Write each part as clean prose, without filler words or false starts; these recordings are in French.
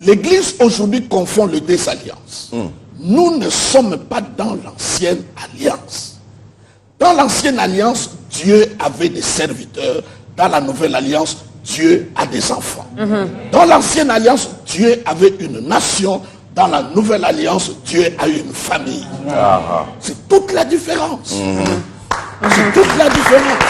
L'Église aujourd'hui confond les deux alliances. Nous ne sommes pas dans l'ancienne alliance. Dans l'ancienne alliance, Dieu avait des serviteurs. Dans la nouvelle alliance, Dieu a des enfants. Dans l'ancienne alliance, Dieu avait une nation. Dans la nouvelle alliance, Dieu a une famille. C'est toute la différence. C'est toute la différence.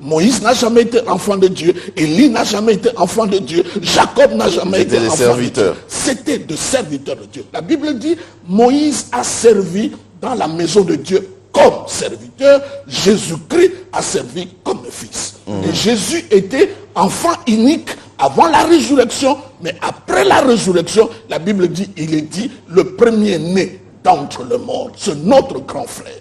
Moïse n'a jamais été enfant de Dieu. Élie n'a jamais été enfant de Dieu. Jacob n'a jamais été enfant de Dieu. C'était des serviteurs de Dieu. La Bible dit, Moïse a servi dans la maison de Dieu comme serviteur. Jésus-Christ a servi comme fils. Et Jésus était enfant unique avant la résurrection. Mais après la résurrection, la Bible dit, il est dit, le premier-né d'entre le monde. C'est notre grand frère.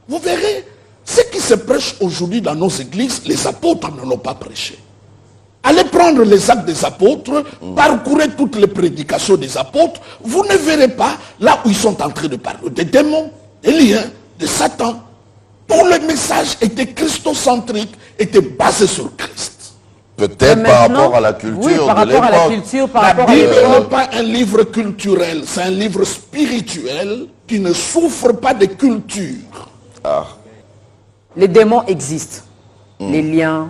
Vous verrez, ce qui se prêche aujourd'hui dans nos églises, les apôtres ne l'ont pas prêché. Allez prendre les actes des apôtres, parcourez toutes les prédications des apôtres, vous ne verrez pas là où ils sont en train de parler des démons, des liens, de Satan. Tout le message était christocentrique, était basé sur Christ. Peut-être par rapport à la culture oui, par rapport à la culture, par rapport à l'époque. La Bible n'est pas un livre culturel, c'est un livre spirituel qui ne souffre pas de culture. Les démons existent. Les liens,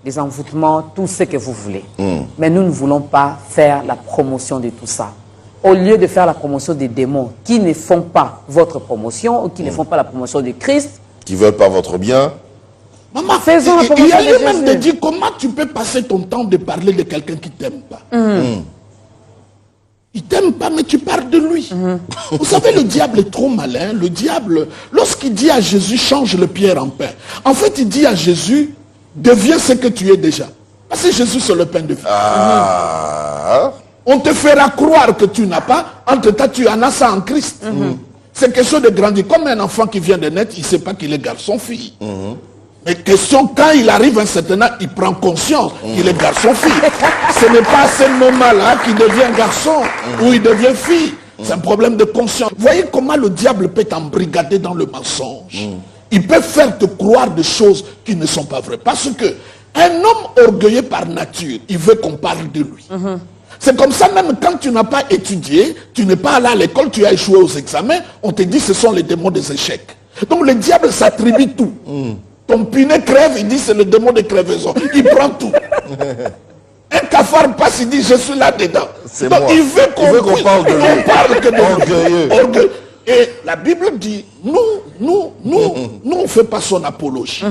les envoûtements, tout ce que vous voulez. Mais nous ne voulons pas faire la promotion de tout ça. Au lieu de faire la promotion des démons qui ne font pas votre promotion ou qui ne font pas la promotion de Christ, qui ne veulent pas votre bien. Maman, faisons la promotion de Jésus. Il y a lui-même de dire comment tu peux passer ton temps de parler de quelqu'un qui ne t'aime pas. Il t'aime pas, mais tu parles de lui. Vous savez, le diable est trop malin. Le diable, lorsqu'il dit à Jésus, change le pierre en pain. En fait, il dit à Jésus, deviens ce que tu es déjà. Parce que Jésus, c'est le pain de vie. On te fera croire que tu n'as pas. Entre temps, tu en as ça en Christ. C'est quelque chose de grandir. Comme un enfant qui vient de naître, il ne sait pas qu'il est garçon-fille. Mais question, quand il arrive à un certain âge, il prend conscience qu'il est garçon-fille. Ce n'est pas à ce moment-là qu'il devient garçon ou il devient fille. C'est un problème de conscience. Vous voyez comment le diable peut t'embrigader dans le mensonge. Il peut faire te croire des choses qui ne sont pas vraies. Parce que un homme orgueilleux par nature, il veut qu'on parle de lui. C'est comme ça, même quand tu n'as pas étudié, tu n'es pas allé à l'école, tu as échoué aux examens, on te dit que ce sont les démons des échecs. Donc le diable s'attribue tout. Ton pinet crève, il dit c'est le démon de crevaison. Il prend tout. Un cafard passe, il dit je suis là-dedans. Donc moi. Il veut qu'on parle de lui. On parle que de lui. Et la Bible dit, nous on ne fait pas son apologie.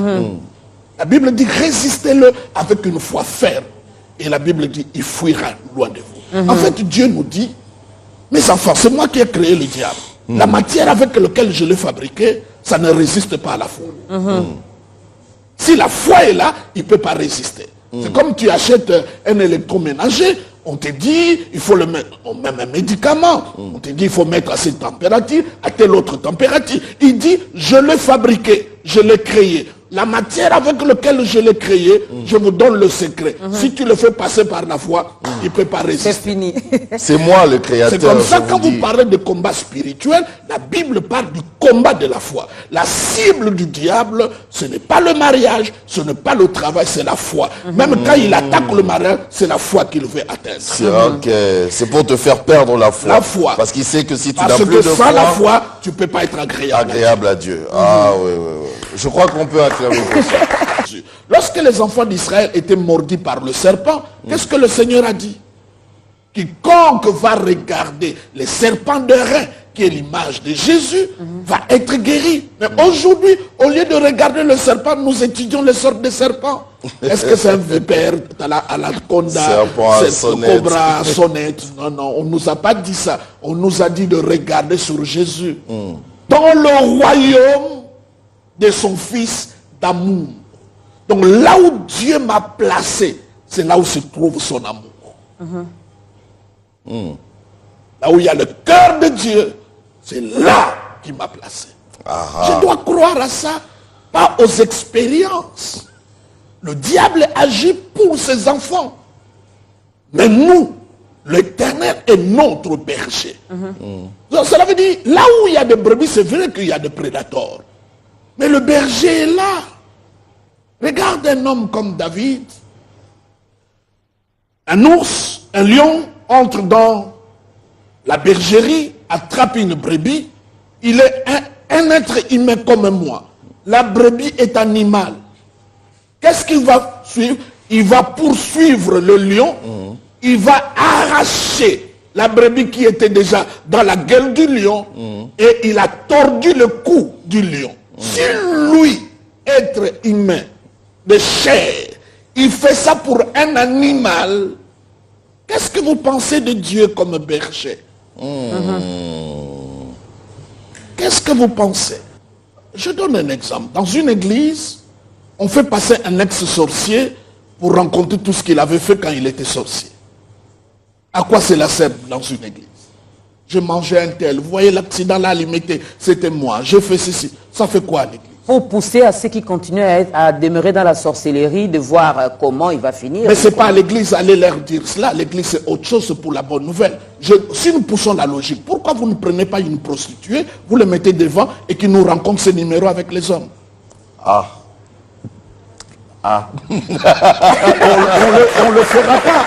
La Bible dit résistez-le avec une foi ferme. Et la Bible dit, il fuira loin de vous. En fait, Dieu nous dit, mes enfants, c'est moi qui ai créé le diable. La matière avec laquelle je l'ai fabriqué, ça ne résiste pas à la foi. Si la foi est là, il ne peut pas résister. C'est comme tu achètes un électroménager, on te dit, il faut le mettre, on met un médicament, on te dit, il faut mettre à cette température, à telle autre température. Il dit, je l'ai fabriqué, je l'ai créé. La matière avec laquelle je l'ai créé, je vous donne le secret. Si tu le fais passer par la foi, il ne peut pas résister. C'est fini. C'est moi le créateur. C'est comme ça quand vous parlez de combat spirituel, la Bible parle du combat de la foi. La cible du diable, ce n'est pas le mariage, ce n'est pas le travail, c'est la foi. Même quand il attaque le mariage, c'est la foi qu'il veut atteindre. C'est pour te faire perdre la foi. La foi. Parce qu'il sait que si tu n'as plus de foi... Parce que sans la foi, tu ne peux pas être agréable à Dieu. Ah oui. Je crois qu'on peut acclamer pour ça. Lorsque les enfants d'Israël étaient mordus par le serpent, qu'est-ce que le Seigneur a dit? Quiconque va regarder les serpents de rein, qui est l'image de Jésus, va être guéri. Mais aujourd'hui, au lieu de regarder le serpent, nous étudions les sortes de serpents. Est-ce que c'est un vipère, anaconda, cobra, sonnette? Non, on ne nous a pas dit ça. On nous a dit de regarder sur Jésus. Dans le royaume de son fils d'amour. Donc là où Dieu m'a placé, c'est là où se trouve son amour. Là où il y a le cœur de Dieu, c'est là qu'il m'a placé. Je dois croire à ça, pas aux expériences. Le diable agit pour ses enfants. Mais nous, l'Éternel est notre berger. Donc cela veut dire, là où il y a des brebis, c'est vrai qu'il y a des prédateurs. Mais le berger est là. Regarde un homme comme David. Un ours, un lion, entre dans la bergerie, attrape une brebis, il est un être humain comme moi. La brebis est animal. Qu'est-ce qu'il va suivre? Il va poursuivre le lion, il va arracher la brebis qui était déjà dans la gueule du lion, et il a tordu le cou du lion. Si lui, être humain, de chair, il fait ça pour un animal, qu'est-ce que vous pensez de Dieu comme berger? Qu'est-ce que vous pensez? Je donne un exemple. Dans une église, on fait passer un ex-sorcier pour rencontrer tout ce qu'il avait fait quand il était sorcier. À quoi cela sert dans une église? Je mangeais un tel, vous voyez l'accident là limité, c'était moi, je fais ceci. Ça fait quoi à l'église? Pour pousser à ceux qui continuent à demeurer dans la sorcellerie, de voir comment il va finir. Mais ce n'est pas à l'église aller leur dire cela. L'église c'est autre chose, c'est pour la bonne nouvelle. Si nous poussons la logique, pourquoi vous ne prenez pas une prostituée, vous le mettez devant et qui nous rencontre ses numéros avec les hommes? Ah. On ne le fera pas.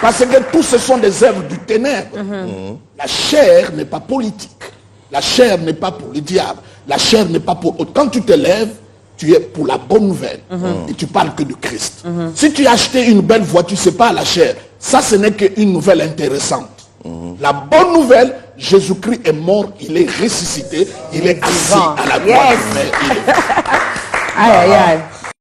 Parce que tous ce sont des œuvres du ténèbre. La chair n'est pas politique. La chair n'est pas pour le diable. La chair n'est pas pour... Quand tu te lèves, tu es pour la bonne nouvelle. Et tu parles que de Christ. Si tu as acheté une belle voiture, ce n'est pas la chair. Ça, ce n'est qu'une nouvelle intéressante. La bonne nouvelle, Jésus-Christ est mort, il est ressuscité, il est assis à la droite de Dieu. Aïe, aïe, aïe.